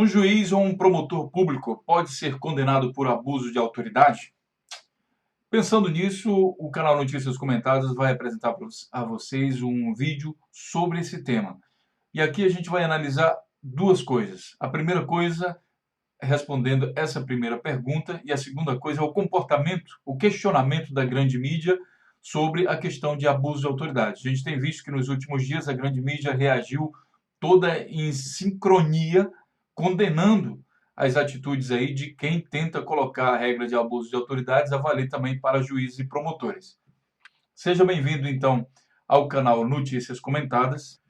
Um juiz ou um promotor público pode ser condenado por abuso de autoridade? Pensando nisso, o canal Notícias Comentadas vai apresentar a vocês um vídeo sobre esse tema. E aqui a gente vai analisar duas coisas. A primeira coisa, respondendo essa primeira pergunta, e a segunda coisa é o comportamento, o questionamento da grande mídia sobre a questão de abuso de autoridade. A gente tem visto que nos últimos dias a grande mídia reagiu toda em sincronia, condenando as atitudes aí de quem tenta colocar a regra de abuso de autoridades a valer também para juízes e promotores. Seja bem-vindo, então, ao canal Notícias Comentadas.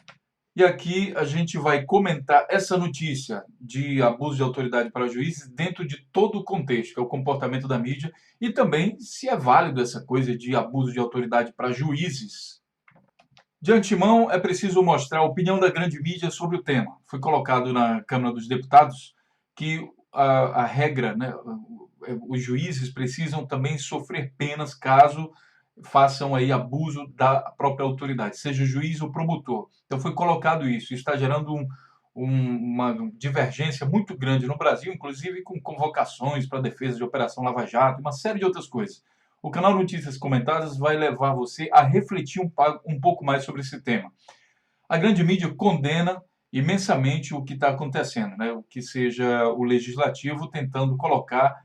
E aqui a gente vai comentar essa notícia de abuso de autoridade para juízes dentro de todo o contexto, que é o comportamento da mídia, e também se é válido essa coisa de abuso de autoridade para juízes. De antemão, é preciso mostrar a opinião da grande mídia sobre o tema. Foi colocado na Câmara dos Deputados que a regra, né, os juízes precisam também sofrer penas caso façam aí abuso da própria autoridade, seja juiz ou promotor. Então foi colocado isso. Isso está gerando uma divergência muito grande no Brasil, inclusive com convocações para a defesa de Operação Lava Jato, uma série de outras coisas. O canal Notícias Comentadas vai levar você a refletir um pouco mais sobre esse tema. A grande mídia condena imensamente o que está acontecendo, né? O que seja o legislativo tentando colocar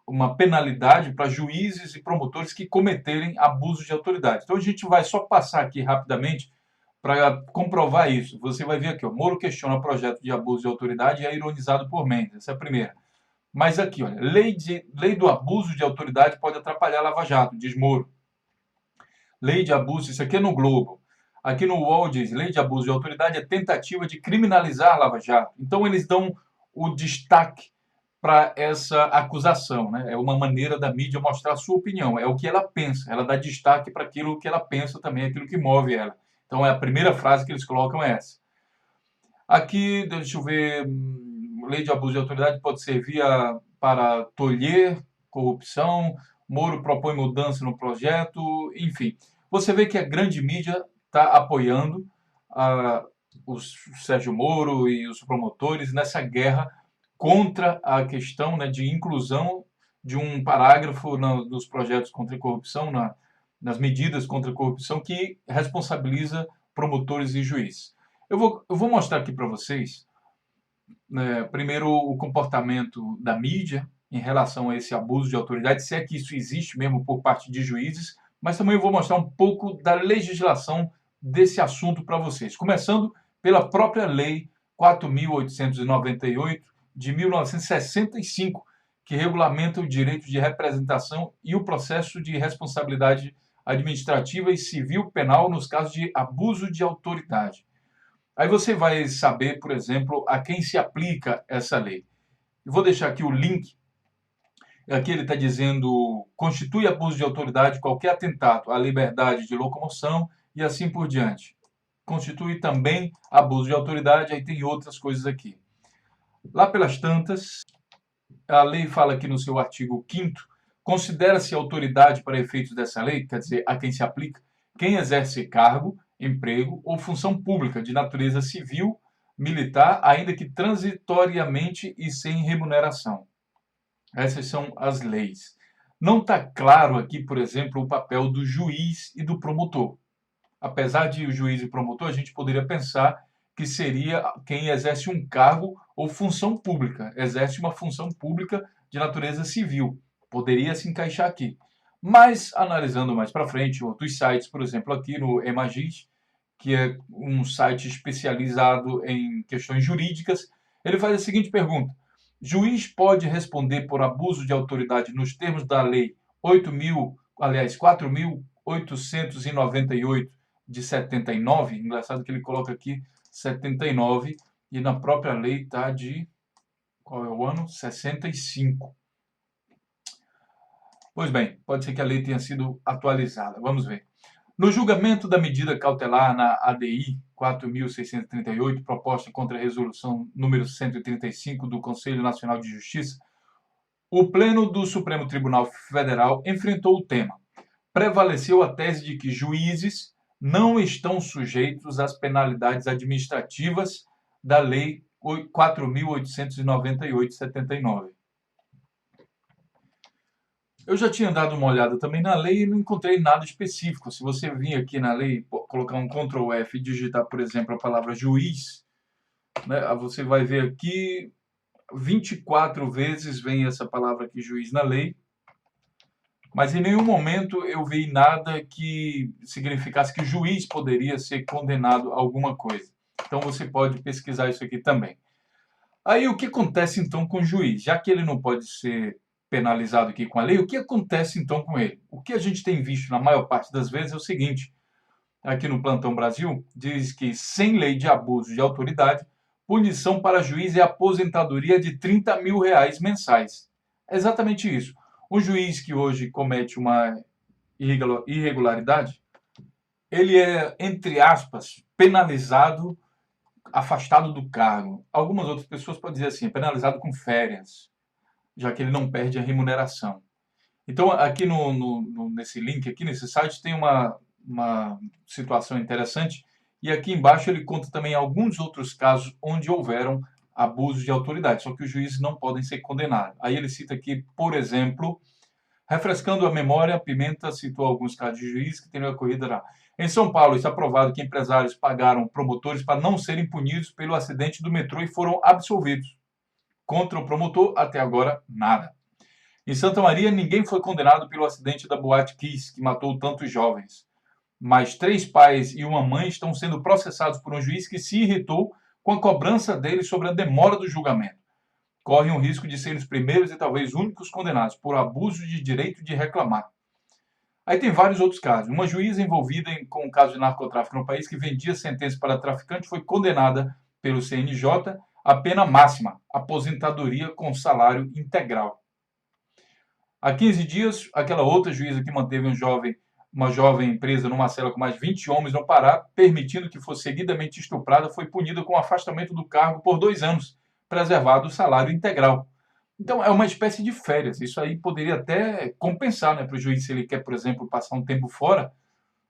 uma penalidade para juízes e promotores que cometerem abuso de autoridade. Então a gente vai só passar aqui rapidamente para comprovar isso. Você vai ver aqui, ó, Moro questiona o projeto de abuso de autoridade e é ironizado por Mendes. Essa é a primeira. Mas aqui, olha, lei do abuso de autoridade pode atrapalhar a Lava Jato, diz Moro. Lei de abuso, isso aqui é no Globo. Aqui no UOL diz, lei de abuso de autoridade é tentativa de criminalizar a Lava Jato. Então eles dão o destaque para essa acusação, né? É uma maneira da mídia mostrar a sua opinião, é o que ela pensa, ela dá destaque para aquilo que ela pensa também, aquilo que move ela. Então a primeira frase que eles colocam é essa. Aqui, deixa eu ver, lei de abuso de autoridade pode servir para tolher corrupção, Moro propõe mudança no projeto, enfim. Você vê que a grande mídia está apoiando o Sérgio Moro e os promotores nessa guerra contra a questão, né, de inclusão de um parágrafo nos projetos contra a corrupção, nas medidas contra a corrupção, que responsabiliza promotores e juízes. Eu vou mostrar aqui para vocês, né, primeiro, o comportamento da mídia em relação a esse abuso de autoridade, se é que isso existe mesmo por parte de juízes, mas também eu vou mostrar um pouco da legislação desse assunto para vocês, começando pela própria Lei 4.898 de 1965, que regulamenta o direito de representação e o processo de responsabilidade administrativa e civil penal nos casos de abuso de autoridade. Aí você vai saber, por exemplo, a quem se aplica essa lei. Eu vou deixar aqui o link. Aqui ele está dizendo, constitui abuso de autoridade qualquer atentado à liberdade de locomoção e assim por diante. Constitui também abuso de autoridade, aí tem outras coisas aqui. Lá pelas tantas, a lei fala aqui no seu artigo 5º, considera-se autoridade para efeitos dessa lei, quer dizer, a quem se aplica, quem exerce cargo, emprego ou função pública de natureza civil, militar, ainda que transitoriamente e sem remuneração. Essas são as leis. Não está claro aqui, por exemplo, o papel do juiz e do promotor. Apesar de o juiz e promotor, a gente poderia pensar que seria quem exerce um cargo ou função pública, exerce uma função pública de natureza civil. Poderia se encaixar aqui. Mas, analisando mais para frente, outros sites, por exemplo, aqui no Emagis, que é um site especializado em questões jurídicas, ele faz a seguinte pergunta: juiz pode responder por abuso de autoridade nos termos da Lei 4.898 de 79? Engraçado que ele coloca aqui 79 e na própria lei está de, qual é o ano? 65. Pois bem, pode ser que a lei tenha sido atualizada. Vamos ver. No julgamento da medida cautelar na ADI 4.638, proposta contra a resolução número 135 do Conselho Nacional de Justiça, o Pleno do Supremo Tribunal Federal enfrentou o tema. Prevaleceu a tese de que juízes não estão sujeitos às penalidades administrativas da Lei 4.898,79. Eu já tinha dado uma olhada também na lei e não encontrei nada específico. Se você vir aqui na lei, colocar um Ctrl F e digitar, por exemplo, a palavra juiz, né, você vai ver aqui 24 vezes vem essa palavra aqui, juiz, na lei, mas em nenhum momento eu vi nada que significasse que o juiz poderia ser condenado a alguma coisa. Então você pode pesquisar isso aqui também. Aí o que acontece então com o juiz? Já que ele não pode ser penalizado aqui com a lei, o que acontece então com ele? O que a gente tem visto na maior parte das vezes é o seguinte: aqui no Plantão Brasil, diz que sem lei de abuso de autoridade, punição para juiz é aposentadoria de R$ 30 mil mensais. É exatamente isso. O juiz que hoje comete uma irregularidade, ele é, entre aspas, penalizado, afastado do cargo. Algumas outras pessoas podem dizer assim, é penalizado com férias, já que ele não perde a remuneração. Então, aqui nesse link, aqui nesse site, tem uma situação interessante. E aqui embaixo ele conta também alguns outros casos onde houveram abusos de autoridade, só que os juízes não podem ser condenados. Aí ele cita aqui, por exemplo, refrescando a memória, Pimenta citou alguns casos de juízes que teriam ocorrido lá. Em São Paulo, está provado que empresários pagaram promotores para não serem punidos pelo acidente do metrô e foram absolvidos. Contra o promotor, até agora, nada. Em Santa Maria, ninguém foi condenado pelo acidente da Boate Kiss, que matou tantos jovens. Mas 3 pais e uma mãe estão sendo processados por um juiz que se irritou com a cobrança deles sobre a demora do julgamento. Correm o risco de serem os primeiros e talvez únicos condenados por abuso de direito de reclamar. Aí tem vários outros casos. Uma juíza envolvida com um caso de narcotráfico no país que vendia sentença para traficante foi condenada pelo CNJ à pena máxima, aposentadoria com salário integral. Há 15 dias, aquela outra juíza que manteve uma jovem presa numa cela com mais de 20 homens no Pará, permitindo que fosse seguidamente estuprada, foi punida com afastamento do cargo por 2 anos, preservado o salário integral. Então, é uma espécie de férias. Isso aí poderia até compensar, né, para o juiz, se ele quer, por exemplo, passar um tempo fora,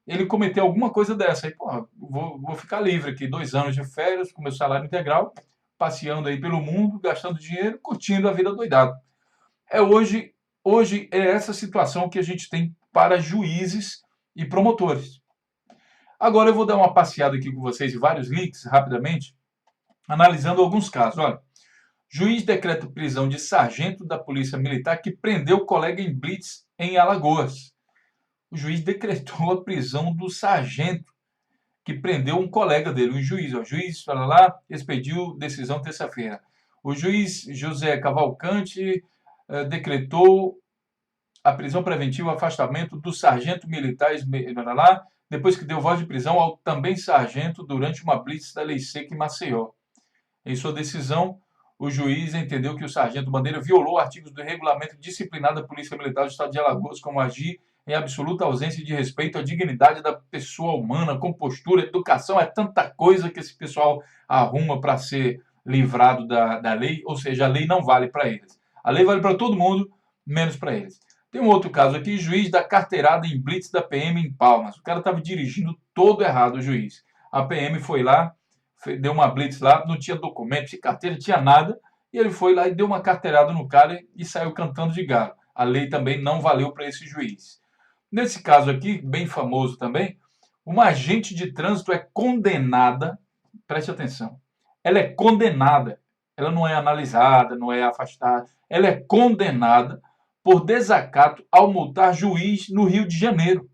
ele cometer alguma coisa dessa. Aí, pô, vou ficar livre aqui, 2 anos de férias, com meu salário integral, passeando aí pelo mundo, gastando dinheiro, curtindo a vida doidado. Hoje é essa situação que a gente tem para juízes e promotores. Agora eu vou dar uma passeada aqui com vocês em vários links, rapidamente, analisando alguns casos. Olha, juiz decreta prisão de sargento da Polícia Militar que prendeu colega em blitz em Alagoas. O juiz decretou a prisão do sargento que prendeu um colega dele, um juiz. O juiz, expediu decisão terça-feira. O juiz José Cavalcante decretou a prisão preventiva, o afastamento do sargento militar, depois que deu voz de prisão ao também sargento durante uma blitz da Lei Seca em Maceió. Em sua decisão, o juiz entendeu que o sargento Bandeira violou artigos do regulamento disciplinar da Polícia Militar do Estado de Alagoas, como agir em absoluta ausência de respeito à dignidade da pessoa humana, compostura, educação, é tanta coisa que esse pessoal arruma para ser livrado da lei, ou seja, a lei não vale para eles. A lei vale para todo mundo, menos para eles. Tem um outro caso aqui, juiz da carteirada em blitz da PM em Palmas. O cara estava dirigindo todo errado, o juiz. A PM foi lá, deu uma blitz lá, não tinha documento, tinha carteira, não tinha nada, e ele foi lá e deu uma carteirada no cara e saiu cantando de galo. A lei também não valeu para esse juiz. Nesse caso aqui, bem famoso também, uma agente de trânsito é condenada, preste atenção, ela é condenada, ela não é analisada, não é afastada, ela é condenada por desacato ao multar juiz no Rio de Janeiro.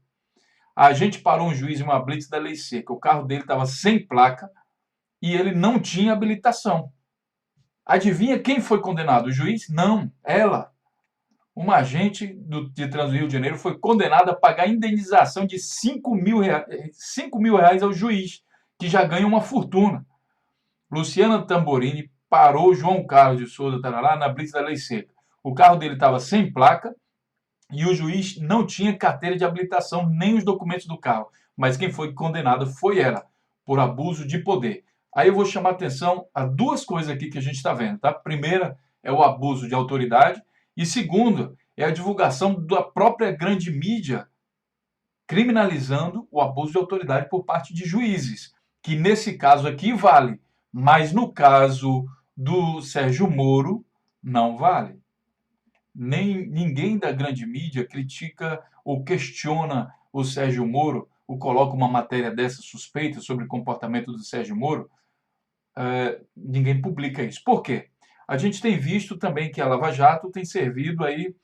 A agente parou um juiz em uma blitz da Lei Seca, o carro dele estava sem placa e ele não tinha habilitação. Adivinha quem foi condenado? O juiz? Não, ela. Uma agente de trânsito do Rio de Janeiro foi condenada a pagar indenização de R$ 5.000 ao juiz, que já ganha uma fortuna. Luciana Tamborini parou João Carlos de Souza na blitz da Lei Seca. O carro dele estava sem placa e o juiz não tinha carteira de habilitação nem os documentos do carro. Mas quem foi condenada foi ela, por abuso de poder. Aí eu vou chamar atenção a 2 coisas aqui que a gente está vendo. Tá? Primeira é o abuso de autoridade e segundo é a divulgação da própria grande mídia criminalizando o abuso de autoridade por parte de juízes, que nesse caso aqui vale Mas no caso do Sérgio Moro, não vale. Nem ninguém da grande mídia critica ou questiona o Sérgio Moro, ou coloca uma matéria dessa suspeita sobre o comportamento do Sérgio Moro. Ninguém publica isso. Por quê? A gente tem visto também que a Lava Jato tem servido aí,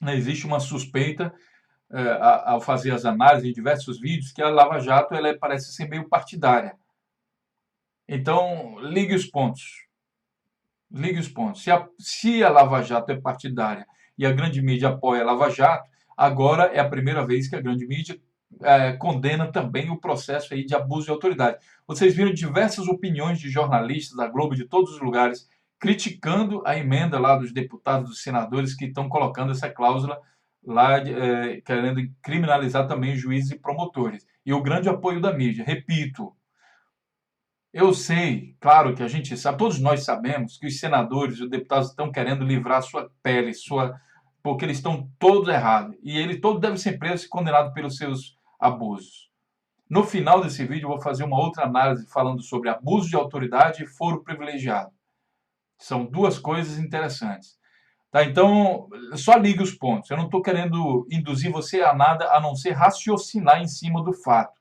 né, existe uma suspeita ao fazer as análises em diversos vídeos que a Lava Jato ela parece ser meio partidária. Então, ligue os pontos. Ligue os pontos. Se a Lava Jato é partidária e a grande mídia apoia a Lava Jato, agora é a primeira vez que a grande mídia condena também o processo aí de abuso de autoridade. Vocês viram diversas opiniões de jornalistas da Globo, de todos os lugares, criticando a emenda lá dos deputados, dos senadores que estão colocando essa cláusula lá, querendo criminalizar também juízes e promotores. E o grande apoio da mídia. Repito, eu sei, claro que a gente sabe, todos nós sabemos que os senadores e os deputados estão querendo livrar sua pele, porque eles estão todos errados. E ele todo deve ser preso e condenado pelos seus abusos. No final desse vídeo, eu vou fazer uma outra análise falando sobre abuso de autoridade e foro privilegiado. São duas coisas interessantes. Tá? Então, só ligue os pontos. Eu não estou querendo induzir você a nada a não ser raciocinar em cima do fato.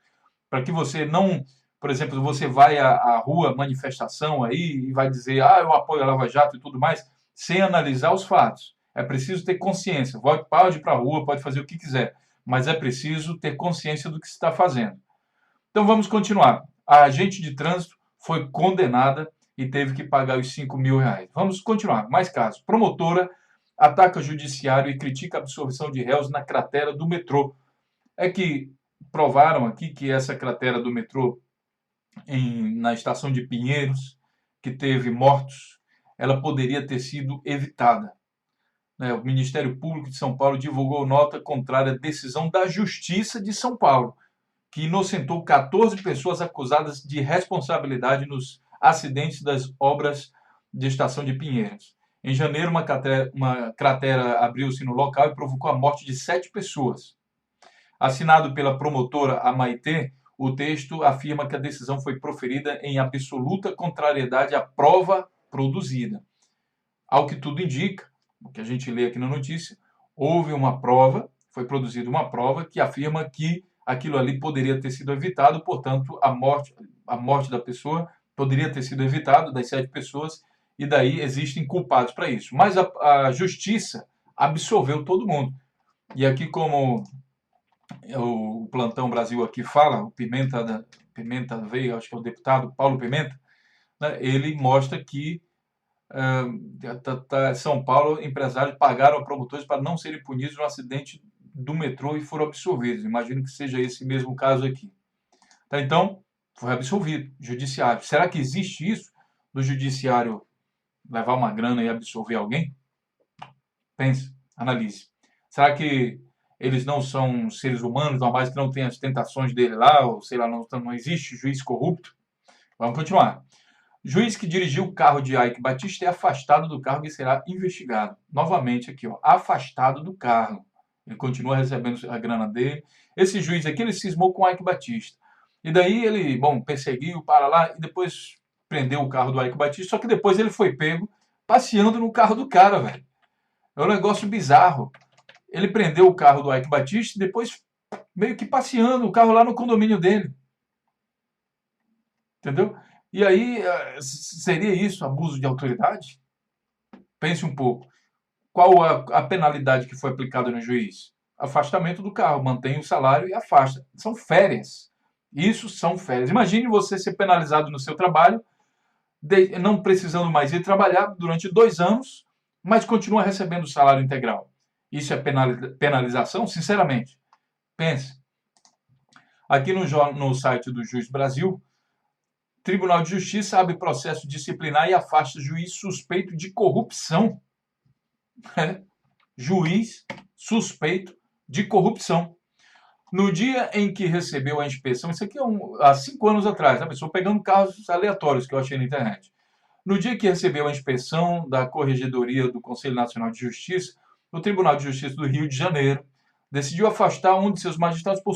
Para que você não, por exemplo, você vai à rua, manifestação aí, e vai dizer, eu apoio a Lava Jato e tudo mais, sem analisar os fatos. É preciso ter consciência. Pode ir para a rua, pode fazer o que quiser, mas é preciso ter consciência do que se está fazendo. Então vamos continuar. A agente de trânsito foi condenada e teve que pagar os 5 mil reais. Vamos continuar. Mais casos. Promotora ataca judiciário e critica a absorção de réus na cratera do metrô. É que provaram aqui que essa cratera do metrô na estação de Pinheiros, que teve mortos, ela poderia ter sido evitada. O Ministério Público de São Paulo divulgou nota contrária à decisão da Justiça de São Paulo, que inocentou 14 pessoas acusadas de responsabilidade nos acidentes das obras de estação de Pinheiros. Em janeiro, uma cratera abriu-se no local e provocou a morte de 7 pessoas. Assinado pela promotora Amaitê, o texto afirma que a decisão foi proferida em absoluta contrariedade à prova produzida. Ao que tudo indica, o que a gente lê aqui na notícia, houve uma prova, foi produzida uma prova que afirma que aquilo ali poderia ter sido evitado, portanto, a morte da pessoa poderia ter sido evitada, das 7 pessoas, e daí existem culpados para isso. Mas a justiça absolveu todo mundo. E aqui, como o Plantão Brasil aqui fala, o Pimenta veio, acho que é o deputado Paulo Pimenta, né, ele mostra que São Paulo, empresários pagaram a promotores para não serem punidos no acidente do metrô e foram absolvidos. Imagino que seja esse mesmo caso aqui. Tá, então, foi absolvido, judiciário. Será que existe isso do judiciário levar uma grana e absolver alguém? Pense, analise. Será que eles não são seres humanos normais que não têm as tentações dele lá, ou sei lá, não existe juiz corrupto? Vamos continuar. Juiz que dirigiu o carro de Eike Batista é afastado do cargo e será investigado. Novamente aqui, afastado do cargo. Ele continua recebendo a grana dele. Esse juiz aqui, ele cismou com o Eike Batista. E daí ele, perseguiu, para lá, e depois prendeu o carro do Eike Batista, só que depois ele foi pego passeando no carro do cara, velho. É um negócio bizarro. Ele prendeu o carro do Eike Batista e depois meio que passeando o carro lá no condomínio dele. Entendeu? E aí, seria isso abuso de autoridade? Pense um pouco. Qual a penalidade que foi aplicada no juiz? Afastamento do carro, mantém o salário e afasta. São férias. Isso são férias. Imagine você ser penalizado no seu trabalho, não precisando mais ir trabalhar durante 2 anos, mas continua recebendo o salário integral. Isso é penalização? Sinceramente, pense. Aqui no site do Juiz Brasil, Tribunal de Justiça abre processo disciplinar e afasta juiz suspeito de corrupção. Juiz suspeito de corrupção. No dia em que recebeu a inspeção, isso aqui há 5 anos atrás, a pessoa pegando casos aleatórios que eu achei na internet. No dia que recebeu a inspeção da Corregedoria do Conselho Nacional de Justiça, o Tribunal de Justiça do Rio de Janeiro decidiu afastar um de seus magistrados por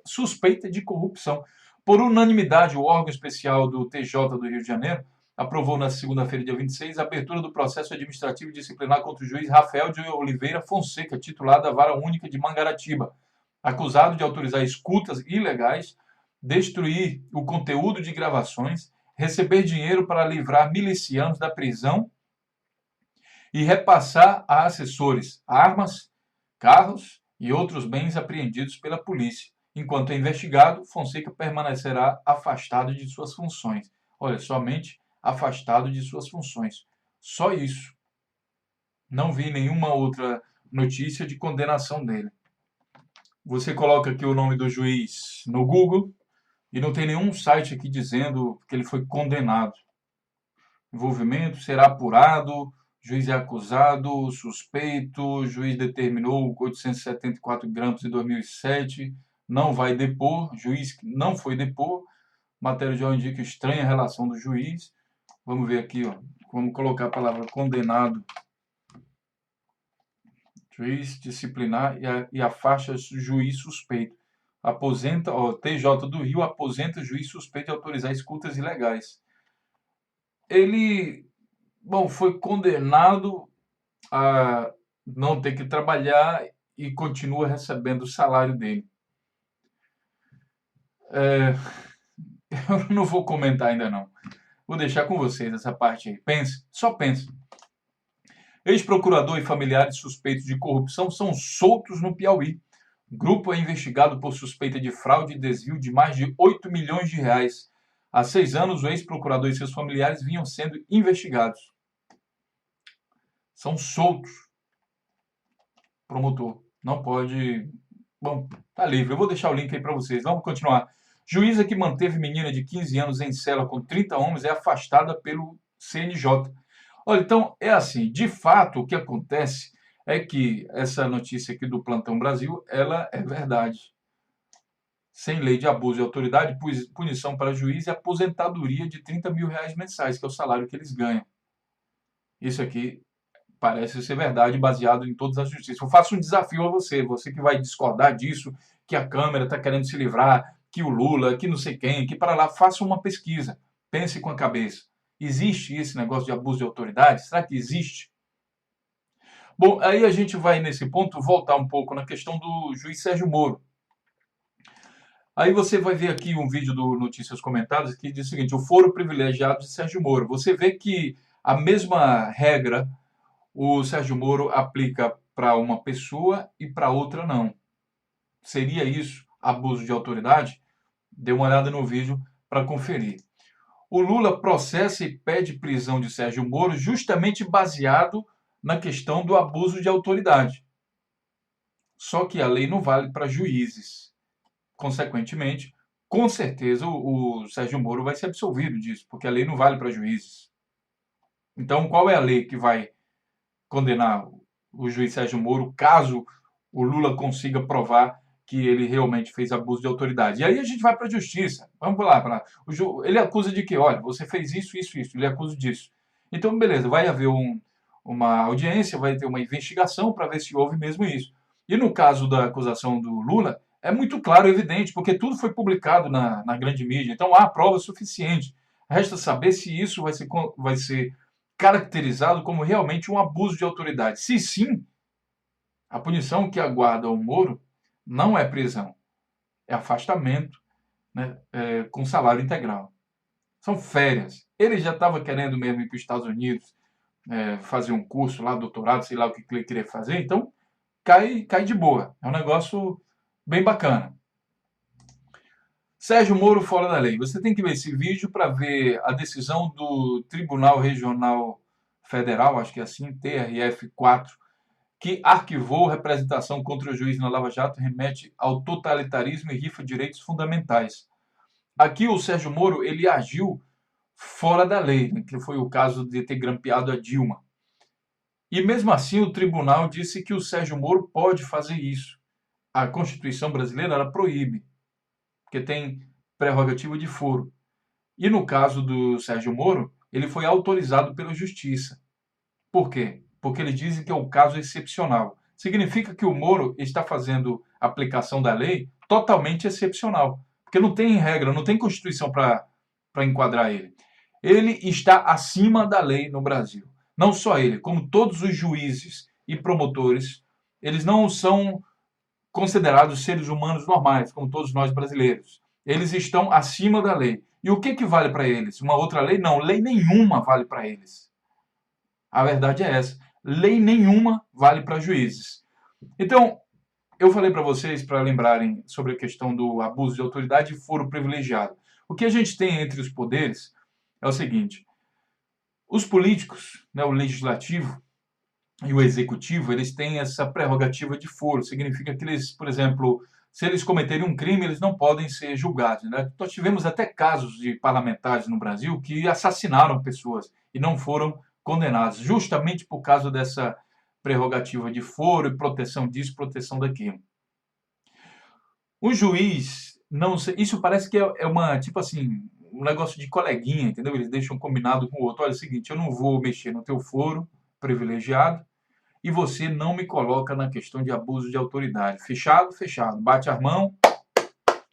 suspeita de corrupção. Por unanimidade, o órgão especial do TJ do Rio de Janeiro aprovou na segunda-feira, dia 26, a abertura do processo administrativo disciplinar contra o juiz Rafael de Oliveira Fonseca, titular da Vara Única de Mangaratiba, acusado de autorizar escutas ilegais, destruir o conteúdo de gravações, receber dinheiro para livrar milicianos da prisão e repassar a assessores armas, carros e outros bens apreendidos pela polícia. Enquanto é investigado, Fonseca permanecerá afastado de suas funções. Olha, somente afastado de suas funções. Só isso. Não vi nenhuma outra notícia de condenação dele. Você coloca aqui o nome do juiz no Google e não tem nenhum site aqui dizendo que ele foi condenado. Envolvimento será apurado, juiz é acusado, suspeito, juiz determinou 874 gramas em 2007, não vai depor, juiz não foi depor, matéria de jornal indica estranha relação do juiz. Vamos ver aqui, ó. Vamos colocar a palavra condenado. Juiz disciplinar e afasta juiz suspeito. Aposenta, ó, TJ do Rio aposenta juiz suspeito de autorizar escutas ilegais. Ele, bom, foi condenado a não ter que trabalhar e continua recebendo o salário dele. Eu não vou comentar ainda não. Vou deixar com vocês essa parte aí. Pense, só pense. Ex-procurador e familiares suspeitos de corrupção são soltos no Piauí. O grupo é investigado por suspeita de fraude e desvio de mais de 8 milhões de reais. Há 6 anos, o ex-procurador e seus familiares vinham sendo investigados. São soltos. Promotor. Não pode... Bom, tá livre. Eu vou deixar o link aí para vocês. Vamos continuar. Juíza que manteve menina de 15 anos em cela com 30 homens é afastada pelo CNJ. Olha, então, é assim. De fato, o que acontece é que essa notícia aqui do Plantão Brasil, ela é verdade. Sem lei de abuso de autoridade, punição para juiz e aposentadoria de 30 mil reais mensais, que é o salário que eles ganham. Isso aqui parece ser verdade, baseado em todas as justiças. Eu faço um desafio a você, você que vai discordar disso, que a Câmara está querendo se livrar, que o Lula, que não sei quem, que para lá, faça uma pesquisa. Pense com a cabeça. Existe esse negócio de abuso de autoridade? Será que existe? Bom, aí a gente vai, nesse ponto, voltar um pouco na questão do juiz Sérgio Moro. Aí você vai ver aqui um vídeo do Notícias Comentadas que diz o seguinte: o foro privilegiado de Sérgio Moro. Você vê que a mesma regra o Sérgio Moro aplica para uma pessoa e para outra não. Seria isso abuso de autoridade? Dê uma olhada no vídeo para conferir. O Lula processa e pede prisão de Sérgio Moro justamente baseado na questão do abuso de autoridade. Só que a lei não vale para juízes. Consequentemente, com certeza o Sérgio Moro vai ser absolvido disso, porque a lei não vale para juízes. Então, qual é a lei que vai condenar o juiz Sérgio Moro caso o Lula consiga provar que ele realmente fez abuso de autoridade? E aí a gente vai para a justiça. Vamos lá. Ele acusa de que, olha, você fez isso. Ele acusa disso. Então, beleza, vai haver uma audiência, vai ter uma investigação para ver se houve mesmo isso. E no caso da acusação do Lula, é muito claro, evidente, porque tudo foi publicado na grande mídia. Então há prova suficiente. Resta saber se isso vai ser caracterizado como realmente um abuso de autoridade. Se sim, a punição que aguarda o Moro não é prisão, é afastamento, né, com salário integral. São férias. Ele já estava querendo mesmo ir para os Estados Unidos, fazer um curso lá, doutorado, sei lá o que ele queria fazer, então cai de boa. É um negócio bem bacana. Sérgio Moro fora da lei. Você tem que ver esse vídeo para ver a decisão do Tribunal Regional Federal, acho que é assim, TRF4, que arquivou representação contra o juiz na Lava Jato, remete ao totalitarismo e rifa direitos fundamentais. Aqui o Sérgio Moro ele agiu fora da lei, né, que foi o caso de ter grampeado a Dilma. E mesmo assim o tribunal disse que o Sérgio Moro pode fazer isso. A Constituição brasileira ela proíbe, porque tem prerrogativa de foro. E no caso do Sérgio Moro, ele foi autorizado pela Justiça. Por quê? Porque eles dizem que é um caso excepcional. Significa que o Moro está fazendo a aplicação da lei totalmente excepcional. Porque não tem regra, não tem Constituição para enquadrar ele. Ele está acima da lei no Brasil. Não só ele, como todos os juízes e promotores, eles não são considerados seres humanos normais, como todos nós brasileiros. Eles estão acima da lei. E o que vale para eles? Uma outra lei? Não, lei nenhuma vale para eles. A verdade é essa. Lei nenhuma vale para juízes. Então, eu falei para vocês, para lembrarem sobre a questão do abuso de autoridade e foro privilegiado. O que a gente tem entre os poderes é o seguinte: os políticos, né, o legislativo e o executivo, eles têm essa prerrogativa de foro. Significa que eles, por exemplo, se eles cometerem um crime, eles não podem ser julgados, né? Nós tivemos até casos de parlamentares no Brasil que assassinaram pessoas e não foram condenados, justamente por causa dessa prerrogativa de foro e proteção disso, proteção daquilo. O juiz, não sei, isso parece que é uma, tipo assim, um negócio de coleguinha, entendeu? Eles deixam combinado com o outro: olha, é o seguinte, eu não vou mexer no teu foro privilegiado e você não me coloca na questão de abuso de autoridade. Fechado? Fechado. Bate as mãos,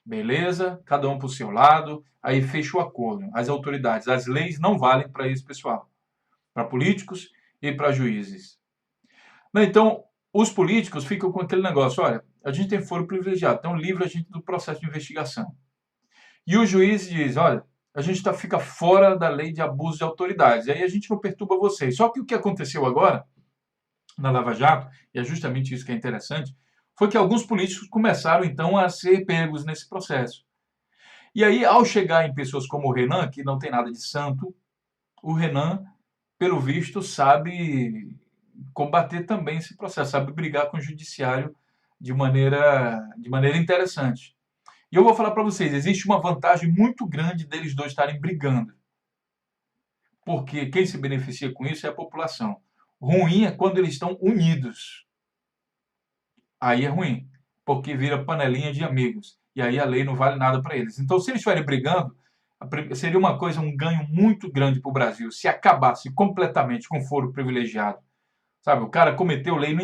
beleza, cada um para o seu lado, aí fecha o acordo. As autoridades, as leis não valem para esse pessoal, para políticos e para juízes. Então, os políticos ficam com aquele negócio: olha, a gente tem foro privilegiado, então livra a gente do processo de investigação. E o juiz diz: olha, a gente fica fora da lei de abuso de autoridades, aí a gente não perturba vocês. Só que o que aconteceu agora na Lava Jato, e é justamente isso que é interessante, foi que alguns políticos começaram então a ser pegos nesse processo. E aí, ao chegar em pessoas como o Renan, que não tem nada de santo, o Renan, pelo visto, sabe combater também esse processo, sabe brigar com o judiciário de maneira interessante. E eu vou falar para vocês, existe uma vantagem muito grande deles dois estarem brigando. Porque quem se beneficia com isso é a população. Ruim é quando eles estão unidos. Aí é ruim, porque vira panelinha de amigos. E aí a lei não vale nada para eles. Então, se eles estiverem brigando, seria uma coisa, um ganho muito grande para o Brasil, se acabasse completamente com foro privilegiado. Sabe, o cara cometeu lei,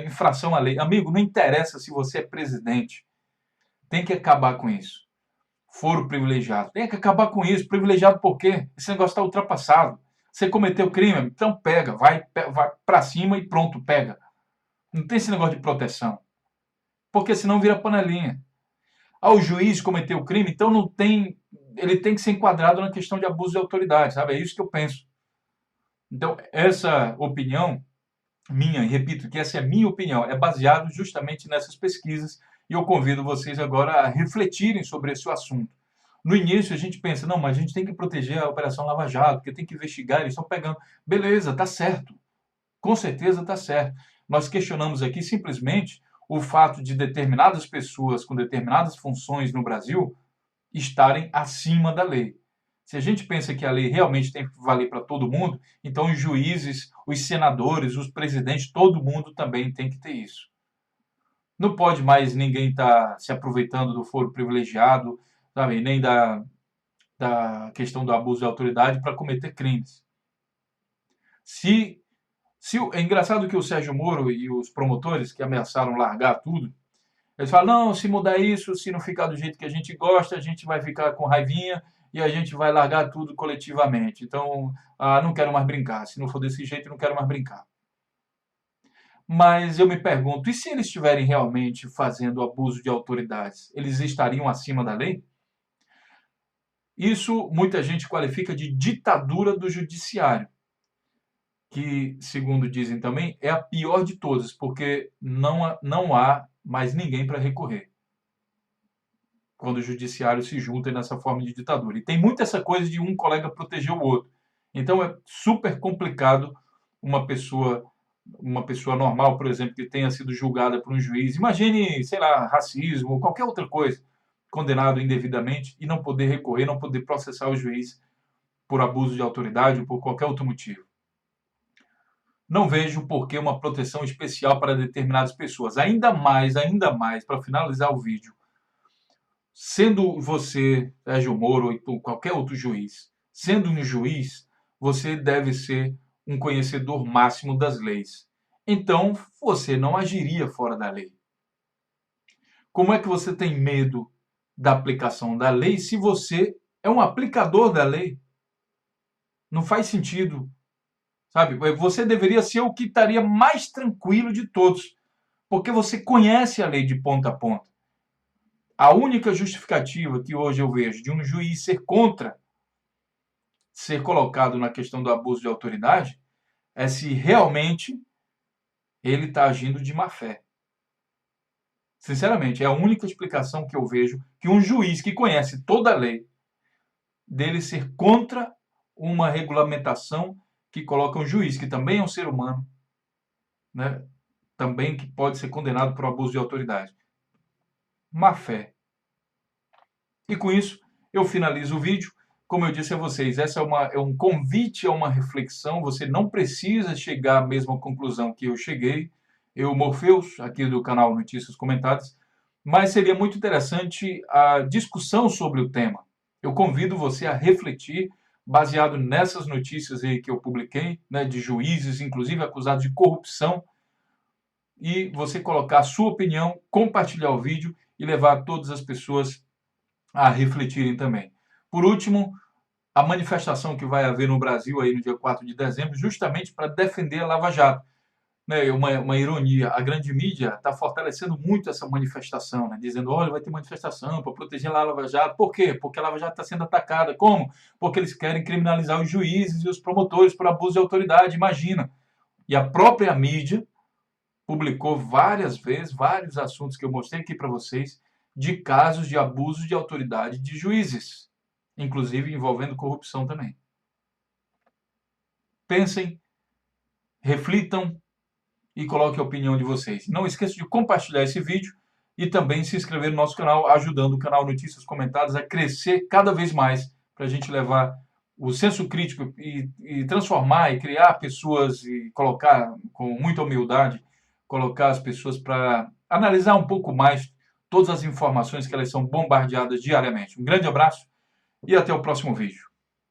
infração à lei. Amigo, não interessa se você é presidente. Tem que acabar com isso. Foro privilegiado. Tem que acabar com isso. Privilegiado por quê? Esse negócio está ultrapassado. Você cometeu crime, então pega, vai para cima e pronto, pega. Não tem esse negócio de proteção. Porque senão vira panelinha. O juiz cometeu o crime, então não tem. Ele tem que ser enquadrado na questão de abuso de autoridade, sabe? É isso que eu penso. Então, essa opinião minha, e repito que essa é a minha opinião, é baseado justamente nessas pesquisas, e eu convido vocês agora a refletirem sobre esse assunto. No início a gente pensa: não, mas a gente tem que proteger a Operação Lava Jato, porque tem que investigar, eles estão pegando. Beleza, tá certo. Com certeza tá certo. Nós questionamos aqui simplesmente o fato de determinadas pessoas com determinadas funções no Brasil estarem acima da lei. Se a gente pensa que a lei realmente tem que valer para todo mundo, então os juízes, os senadores, os presidentes, todo mundo também tem que ter isso. Não pode mais ninguém estar se aproveitando do foro privilegiado, sabe, nem da questão do abuso de autoridade para cometer crimes. É engraçado que o Sérgio Moro e os promotores que ameaçaram largar tudo, eles falam: não, se mudar isso, se não ficar do jeito que a gente gosta, a gente vai ficar com raivinha e a gente vai largar tudo coletivamente. Então, não quero mais brincar. Se não for desse jeito, não quero mais brincar. Mas eu me pergunto, e se eles estiverem realmente fazendo abuso de autoridades? Eles estariam acima da lei? Isso muita gente qualifica de ditadura do judiciário, que, segundo dizem também, é a pior de todas, porque não há mais ninguém para recorrer quando o judiciário se junta nessa forma de ditadura. E tem muito essa coisa de um colega proteger o outro. Então é super complicado uma pessoa normal, por exemplo, que tenha sido julgada por um juiz, imagine, sei lá, racismo ou qualquer outra coisa, condenado indevidamente e não poder recorrer, não poder processar o juiz por abuso de autoridade ou por qualquer outro motivo. Não vejo por que uma proteção especial para determinadas pessoas. Ainda mais, para finalizar o vídeo, sendo você, Sérgio Moro ou qualquer outro juiz, sendo um juiz, você deve ser um conhecedor máximo das leis. Então, você não agiria fora da lei. Como é que você tem medo da aplicação da lei se você é um aplicador da lei. Não faz sentido, sabe? Você deveria ser o que estaria mais tranquilo de todos, porque você conhece a lei de ponta a ponta. A única justificativa que hoje eu vejo de um juiz ser contra ser colocado na questão do abuso de autoridade é se realmente ele está agindo de má fé. Sinceramente, é a única explicação que eu vejo que um juiz que conhece toda a lei dele ser contra uma regulamentação que coloca um juiz, que também é um ser humano, né? Também que pode ser condenado por abuso de autoridade. Má fé. E com isso, eu finalizo o vídeo. Como eu disse a vocês, essa é um convite a uma reflexão. Você não precisa chegar à mesma conclusão que eu cheguei. Eu, Morpheus, aqui do canal Notícias Comentadas. Mas seria muito interessante a discussão sobre o tema. Eu convido você a refletir, baseado nessas notícias aí que eu publiquei, né, de juízes, inclusive acusados de corrupção, e você colocar a sua opinião, compartilhar o vídeo e levar todas as pessoas a refletirem também. Por último, a manifestação que vai haver no Brasil aí no dia 4 de dezembro, justamente para defender a Lava Jato. Né, uma ironia, a grande mídia está fortalecendo muito essa manifestação, né, dizendo, olha, vai ter manifestação para proteger a Lava Jato. Por quê? Porque a Lava Jato está sendo atacada. Como? Porque eles querem criminalizar os juízes e os promotores por abuso de autoridade, imagina. E a própria mídia publicou várias vezes, vários assuntos que eu mostrei aqui para vocês, de casos de abuso de autoridade de juízes, inclusive envolvendo corrupção também. Pensem, reflitam e coloquem a opinião de vocês. Não esqueça de compartilhar esse vídeo e também se inscrever no nosso canal, ajudando o canal Notícias Comentadas a crescer cada vez mais, para a gente levar o senso crítico e transformar e criar pessoas e colocar com muita humildade, colocar as pessoas para analisar um pouco mais todas as informações que elas são bombardeadas diariamente. Um grande abraço e até o próximo vídeo.